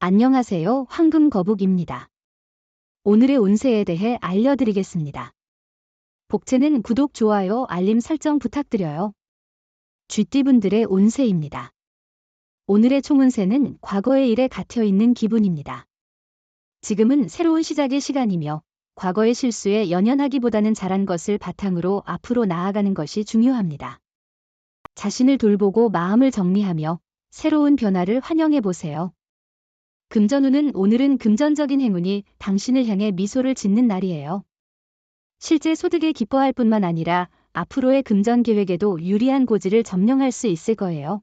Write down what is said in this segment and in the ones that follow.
안녕하세요. 황금거북입니다. 오늘의 운세에 대해 알려드리겠습니다. 복채는 구독, 좋아요, 알림 설정 부탁드려요. 쥐띠분들의 운세입니다. 오늘의 총운세는 과거의 일에 갇혀있는 기분입니다. 지금은 새로운 시작의 시간이며 과거의 실수에 연연하기보다는 잘한 것을 바탕으로 앞으로 나아가는 것이 중요합니다. 자신을 돌보고 마음을 정리하며 새로운 변화를 환영해보세요. 금전운은 오늘은 금전적인 행운이 당신을 향해 미소를 짓는 날이에요. 실제 소득에 기뻐할 뿐만 아니라 앞으로의 금전 계획에도 유리한 고지를 점령할 수 있을 거예요.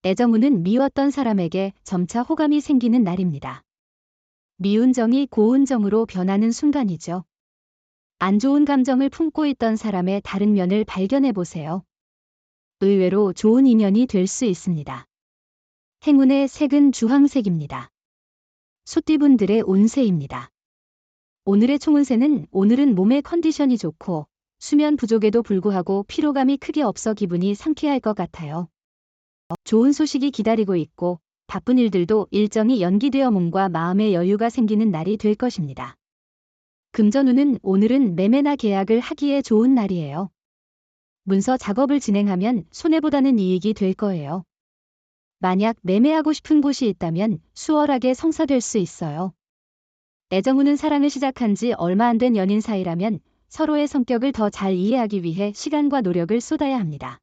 애정운은 미웠던 사람에게 점차 호감이 생기는 날입니다. 미운 정이 고운 정으로 변하는 순간이죠. 안 좋은 감정을 품고 있던 사람의 다른 면을 발견해 보세요. 의외로 좋은 인연이 될 수 있습니다. 행운의 색은 주황색입니다. 소띠분들의 운세입니다. 오늘의 총운세는 오늘은 몸의 컨디션이 좋고 수면 부족에도 불구하고 피로감이 크게 없어 기분이 상쾌할 것 같아요. 좋은 소식이 기다리고 있고 바쁜 일들도 일정이 연기되어 몸과 마음의 여유가 생기는 날이 될 것입니다. 금전운은 오늘은 매매나 계약을 하기에 좋은 날이에요. 문서 작업을 진행하면 손해보다는 이익이 될 거예요. 만약 매매하고 싶은 곳이 있다면 수월하게 성사될 수 있어요. 애정운은 사랑을 시작한 지 얼마 안 된 연인 사이라면 서로의 성격을 더 잘 이해하기 위해 시간과 노력을 쏟아야 합니다.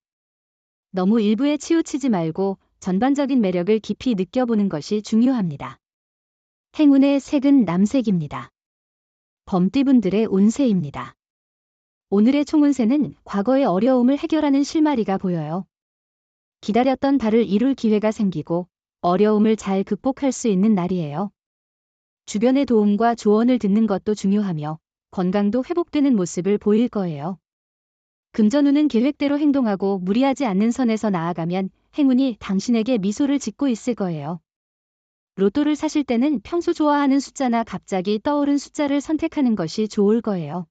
너무 일부에 치우치지 말고 전반적인 매력을 깊이 느껴보는 것이 중요합니다. 행운의 색은 남색입니다. 범띠분들의 운세입니다. 오늘의 총운세는 과거의 어려움을 해결하는 실마리가 보여요. 기다렸던 바를 이룰 기회가 생기고 어려움을 잘 극복할 수 있는 날이에요. 주변의 도움과 조언을 듣는 것도 중요하며 건강도 회복되는 모습을 보일 거예요. 금전운은 계획대로 행동하고 무리하지 않는 선에서 나아가면 행운이 당신에게 미소를 짓고 있을 거예요. 로또를 사실 때는 평소 좋아하는 숫자나 갑자기 떠오른 숫자를 선택하는 것이 좋을 거예요.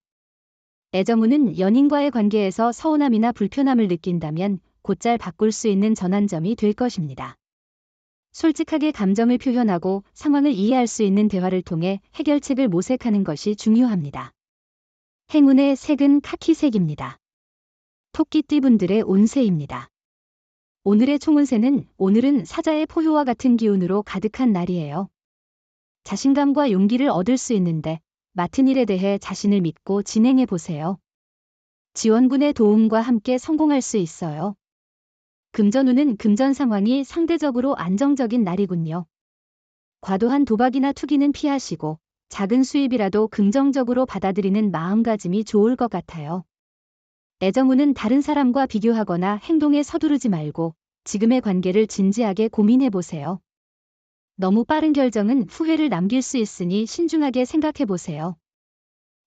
애정운은 연인과의 관계에서 서운함이나 불편함을 느낀다면 곧잘 바꿀 수 있는 전환점이 될 것입니다. 솔직하게 감정을 표현하고 상황을 이해할 수 있는 대화를 통해 해결책을 모색하는 것이 중요합니다. 행운의 색은 카키색입니다. 토끼띠분들의 운세입니다. 오늘의 총운세는 오늘은 사자의 포효와 같은 기운으로 가득한 날이에요. 자신감과 용기를 얻을 수 있는데 맡은 일에 대해 자신을 믿고 진행해 보세요. 지원군의 도움과 함께 성공할 수 있어요. 금전운은 금전 상황이 상대적으로 안정적인 날이군요. 과도한 도박이나 투기는 피하시고 작은 수입이라도 긍정적으로 받아들이는 마음가짐이 좋을 것 같아요. 애정운은 다른 사람과 비교하거나 행동에 서두르지 말고 지금의 관계를 진지하게 고민해 보세요. 너무 빠른 결정은 후회를 남길 수 있으니 신중하게 생각해 보세요.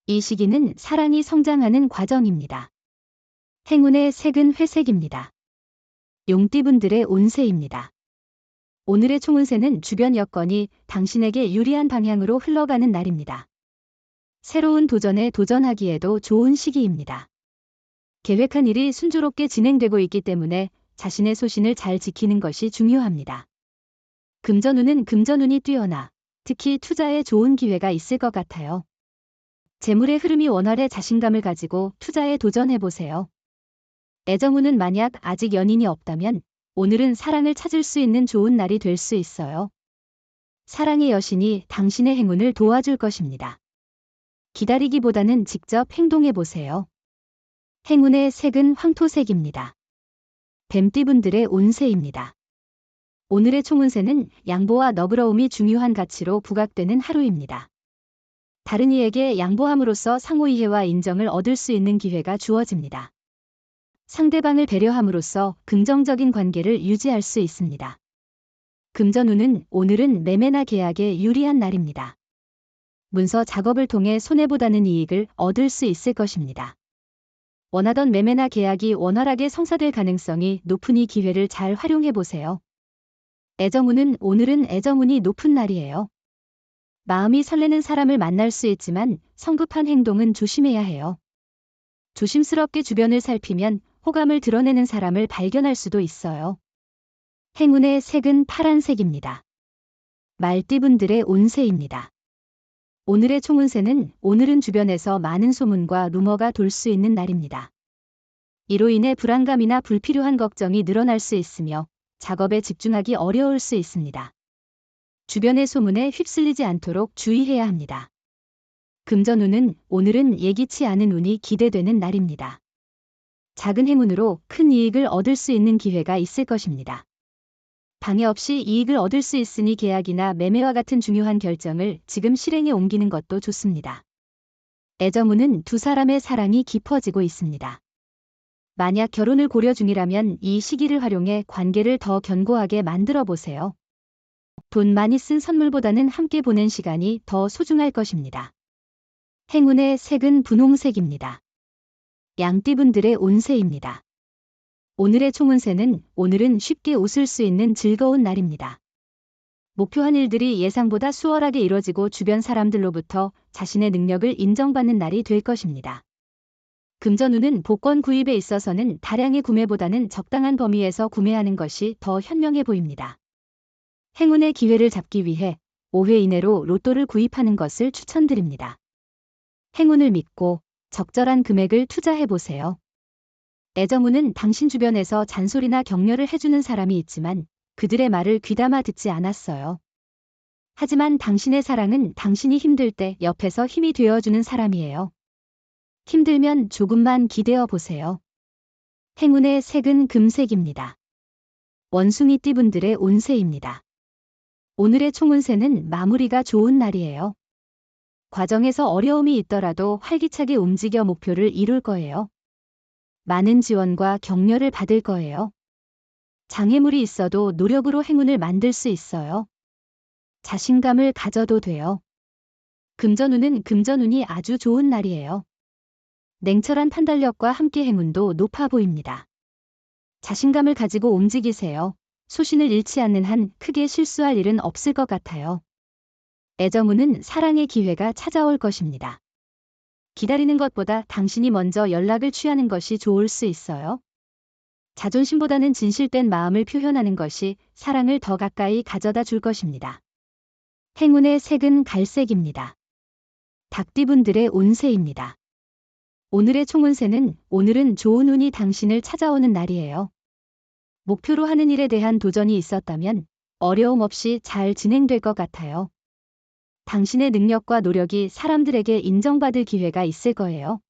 이 시기는 사랑이 성장하는 과정입니다. 행운의 색은 회색입니다. 용띠분들의 운세입니다. 오늘의 총운세는 주변 여건이 당신에게 유리한 방향으로 흘러가는 날입니다. 새로운 도전에 도전하기에도 좋은 시기입니다. 계획한 일이 순조롭게 진행되고 있기 때문에 자신의 소신을 잘 지키는 것이 중요합니다. 금전운은 금전운이 뛰어나 특히 투자에 좋은 기회가 있을 것 같아요. 재물의 흐름이 원활해 자신감을 가지고 투자에 도전해보세요. 애정운은 만약 아직 연인이 없다면 오늘은 사랑을 찾을 수 있는 좋은 날이 될 수 있어요. 사랑의 여신이 당신의 행운을 도와줄 것입니다. 기다리기보다는 직접 행동해보세요. 행운의 색은 황토색입니다. 뱀띠분들의 운세입니다. 오늘의 총운세는 양보와 너그러움이 중요한 가치로 부각되는 하루입니다. 다른 이에게 양보함으로써 상호이해와 인정을 얻을 수 있는 기회가 주어집니다. 상대방을 배려함으로써 긍정적인 관계를 유지할 수 있습니다. 금전운은 오늘은 매매나 계약에 유리한 날입니다. 문서 작업을 통해 손해보다는 이익을 얻을 수 있을 것입니다. 원하던 매매나 계약이 원활하게 성사될 가능성이 높으니 기회를 잘 활용해 보세요. 애정운은 오늘은 애정운이 높은 날이에요. 마음이 설레는 사람을 만날 수 있지만 성급한 행동은 조심해야 해요. 조심스럽게 주변을 살피면 호감을 드러내는 사람을 발견할 수도 있어요. 행운의 색은 파란색입니다. 말띠분들의 운세입니다. 오늘의 총운세는 오늘은 주변에서 많은 소문과 루머가 돌 수 있는 날입니다. 이로 인해 불안감이나 불필요한 걱정이 늘어날 수 있으며 작업에 집중하기 어려울 수 있습니다. 주변의 소문에 휩쓸리지 않도록 주의해야 합니다. 금전운은 오늘은 예기치 않은 운이 기대되는 날입니다. 작은 행운으로 큰 이익을 얻을 수 있는 기회가 있을 것입니다. 방해 없이 이익을 얻을 수 있으니 계약이나 매매와 같은 중요한 결정을 지금 실행에 옮기는 것도 좋습니다. 애정운은 두 사람의 사랑이 깊어지고 있습니다. 만약 결혼을 고려 중이라면 이 시기를 활용해 관계를 더 견고하게 만들어 보세요. 돈 많이 쓴 선물보다는 함께 보낸 시간이 더 소중할 것입니다. 행운의 색은 분홍색입니다. 양띠분들의 운세입니다. 오늘의 총운세는 오늘은 쉽게 웃을 수 있는 즐거운 날입니다. 목표한 일들이 예상보다 수월하게 이뤄지고 주변 사람들로부터 자신의 능력을 인정받는 날이 될 것입니다. 금전운은 복권 구입에 있어서는 다량의 구매보다는 적당한 범위에서 구매하는 것이 더 현명해 보입니다. 행운의 기회를 잡기 위해 5회 이내로 로또를 구입하는 것을 추천드립니다. 행운을 믿고 적절한 금액을 투자해 보세요. 애정운은 당신 주변에서 잔소리나 격려를 해주는 사람이 있지만 그들의 말을 귀담아 듣지 않았어요. 하지만 당신의 사랑은 당신이 힘들 때 옆에서 힘이 되어주는 사람이에요. 힘들면 조금만 기대어 보세요. 행운의 색은 금색입니다. 원숭이띠분들의 운세입니다. 오늘의 총운세는 마무리가 좋은 날이에요. 과정에서 어려움이 있더라도 활기차게 움직여 목표를 이룰 거예요. 많은 지원과 격려를 받을 거예요. 장애물이 있어도 노력으로 행운을 만들 수 있어요. 자신감을 가져도 돼요. 금전운은 금전운이 아주 좋은 날이에요. 냉철한 판단력과 함께 행운도 높아 보입니다. 자신감을 가지고 움직이세요. 소신을 잃지 않는 한 크게 실수할 일은 없을 것 같아요. 애정운은 사랑의 기회가 찾아올 것입니다. 기다리는 것보다 당신이 먼저 연락을 취하는 것이 좋을 수 있어요. 자존심보다는 진실된 마음을 표현하는 것이 사랑을 더 가까이 가져다 줄 것입니다. 행운의 색은 갈색입니다. 닭띠분들의 운세입니다. 오늘의 총운세는 오늘은 좋은 운이 당신을 찾아오는 날이에요. 목표로 하는 일에 대한 도전이 있었다면 어려움 없이 잘 진행될 것 같아요. 당신의 능력과 노력이 사람들에게 인정받을 기회가 있을 거예요.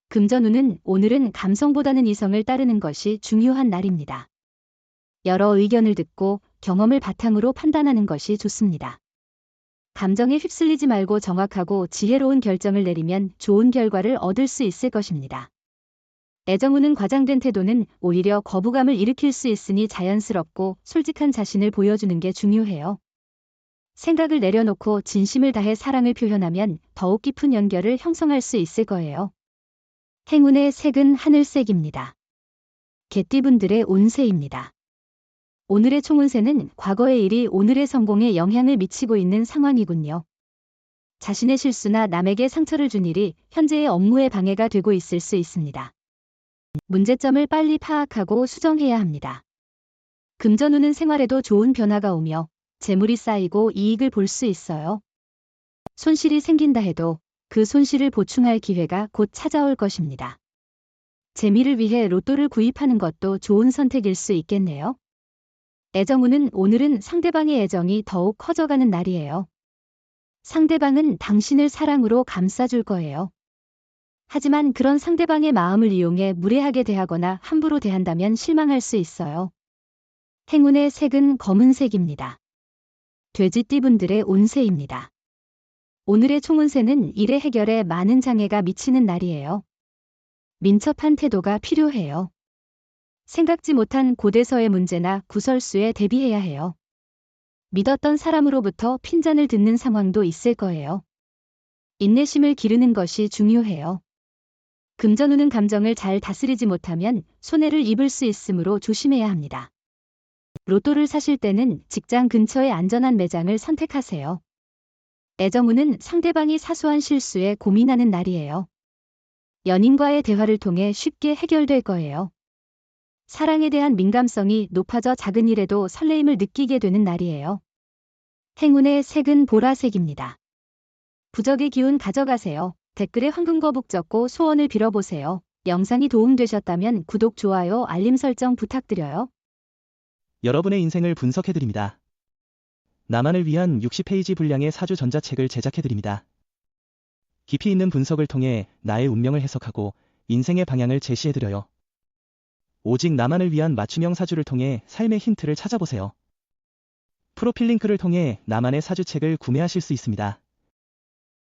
금전운은 오늘은 감성보다는 이성을 따르는 것이 중요한 날입니다. 여러 의견을 듣고 경험을 바탕으로 판단하는 것이 좋습니다. 감정에 휩쓸리지 말고 정확하고 지혜로운 결정을 내리면 좋은 결과를 얻을 수 있을 것입니다. 애정운은 과장된 태도는 오히려 거부감을 일으킬 수 있으니 자연스럽고 솔직한 자신을 보여주는 게 중요해요. 생각을 내려놓고 진심을 다해 사랑을 표현하면 더욱 깊은 연결을 형성할 수 있을 거예요. 행운의 색은 하늘색입니다. 개띠분들의 운세입니다. 오늘의 총운세는 과거의 일이 오늘의 성공에 영향을 미치고 있는 상황이군요. 자신의 실수나 남에게 상처를 준 일이 현재의 업무에 방해가 되고 있을 수 있습니다. 문제점을 빨리 파악하고 수정해야 합니다. 금전운은 생활에도 좋은 변화가 오며 재물이 쌓이고 이익을 볼 수 있어요. 손실이 생긴다 해도 그 손실을 보충할 기회가 곧 찾아올 것입니다. 재미를 위해 로또를 구입하는 것도 좋은 선택일 수 있겠네요. 애정운은 오늘은 상대방의 애정이 더욱 커져가는 날이에요. 상대방은 당신을 사랑으로 감싸줄 거예요. 하지만 그런 상대방의 마음을 이용해 무례하게 대하거나 함부로 대한다면 실망할 수 있어요. 행운의 색은 검은색입니다. 돼지띠분들의 운세입니다. 오늘의 총운세는 일의 해결에 많은 장애가 미치는 날이에요. 민첩한 태도가 필요해요. 생각지 못한 고대서의 문제나 구설수에 대비해야 해요. 믿었던 사람으로부터 핀잔을 듣는 상황도 있을 거예요. 인내심을 기르는 것이 중요해요. 금전운은 감정을 잘 다스리지 못하면 손해를 입을 수 있으므로 조심해야 합니다. 로또를 사실 때는 직장 근처의 안전한 매장을 선택하세요. 애정운은 상대방이 사소한 실수에 고민하는 날이에요. 연인과의 대화를 통해 쉽게 해결될 거예요. 사랑에 대한 민감성이 높아져 작은 일에도 설레임을 느끼게 되는 날이에요. 행운의 색은 보라색입니다. 부적의 기운 가져가세요. 댓글에 황금거북 적고 소원을 빌어보세요. 영상이 도움되셨다면 구독, 좋아요, 알림 설정 부탁드려요. 여러분의 인생을 분석해드립니다. 나만을 위한 60페이지 분량의 사주 전자책을 제작해드립니다. 깊이 있는 분석을 통해 나의 운명을 해석하고 인생의 방향을 제시해드려요. 오직 나만을 위한 맞춤형 사주를 통해 삶의 힌트를 찾아보세요. 프로필 링크를 통해 나만의 사주책을 구매하실 수 있습니다.